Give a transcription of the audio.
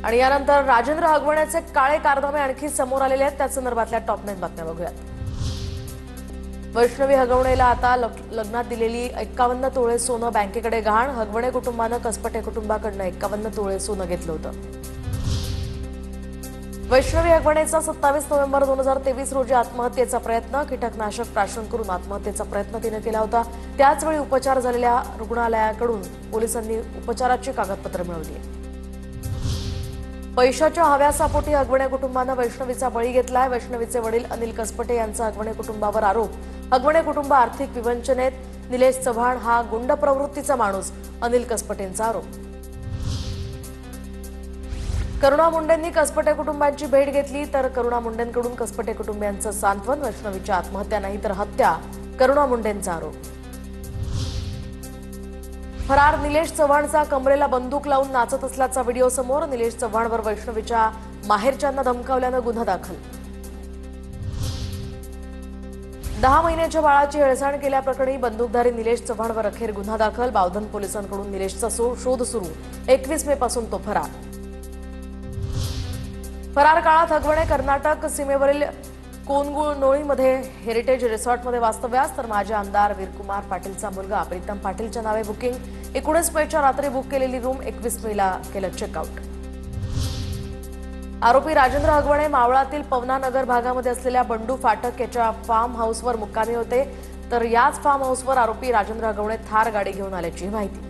आणि यानंतर राजेंद्र हगवण्याचे काळे कारनामे आणखी समोर आलेले आहेत। त्या संदर्भातल्या टॉप 9 बातम्या बघूयात। वैष्णवी हगवणेला आता लग्नात दिलेली 51 तोळे सोनं बँकेकडे गहाण। हगवणे कुटुंबानं कसपटे कुटुंबाकडनं 51 तोळे सोनं घेतलं होतं। वैष्णवी हगवणेचा 27 नोव्हेंबर 2023 रोजी आत्महत्येचा प्रयत्न। कीटकनाशक प्राशन करून आत्महत्येचा प्रयत्न तिने केला होता। त्याचवेळी उपचार झालेल्या रुग्णालयाकडून पोलिसांनी उपचाराची कागदपत्र मिळवली। पैशाच्या हव्यासापोटी हगवणे कुटुंबानं वैष्णवीचा बळी घेतलाय। वैष्णवीचे वडील अनिल कसपटे यांचा हगवणे कुटुंबावर आरोप। हगवणे कुटुंब आर्थिक विवंचनेत। निलेश चव्हाण हा गुंड प्रवृत्तीचा माणूस, अनिल कसपटेंचा आरोप। करुणा मुंडेंनी कसपटे कुटुंबांची भेट घेतली, तर करुणा मुंडेंकडून कसपटे कुटुंबियांचं सांत्वन। वैष्णवीची आत्महत्या नाही तर हत्या, करुणा मुंडेंचा आरोप। फरार निलेश चव्हाणचा कमरेला बंदूक लावून नाचत असल्याचा व्हिडिओ समोर। निलेश चव्हाणवर वैष्णवीच्या माहेरच्यांना धमकावल्यानं गुन्हा दाखल। 10 महिन्याच्या बाळाची हेळसांड केल्याप्रकरणी बंदूकधारी निलेश चव्हाणवर अखेर गुन्हा दाखल। बावधन पोलिसांकडून निलेशचा शोध सुरू। 21 मे पासून तो फरार। फरार काळात हगवणे कर्नाटक सीमेवरील कोनगुळनोळीमध्ये हेरिटेज रिसॉर्टमध्ये वास्तव्यास, तर माजी आमदार वीरकुमार पाटीलचा मुलगा प्रीतम पाटीलच्या नावे बुकिंग। 19 मेच्या रात्री बुक केलेली रूम 21 मेला केलं चेकआउट। आरोपी राजेंद्र हगवणे मावळातील पवनानगर भागामध्ये असलेल्या बंडू फाटक याच्या फार्म हाऊसवर मुक्कामी होते, तर याच फार्म हाऊसवर आरोपी राजेंद्र हगवणे थार गाडी घेऊन आल्याची माहिती।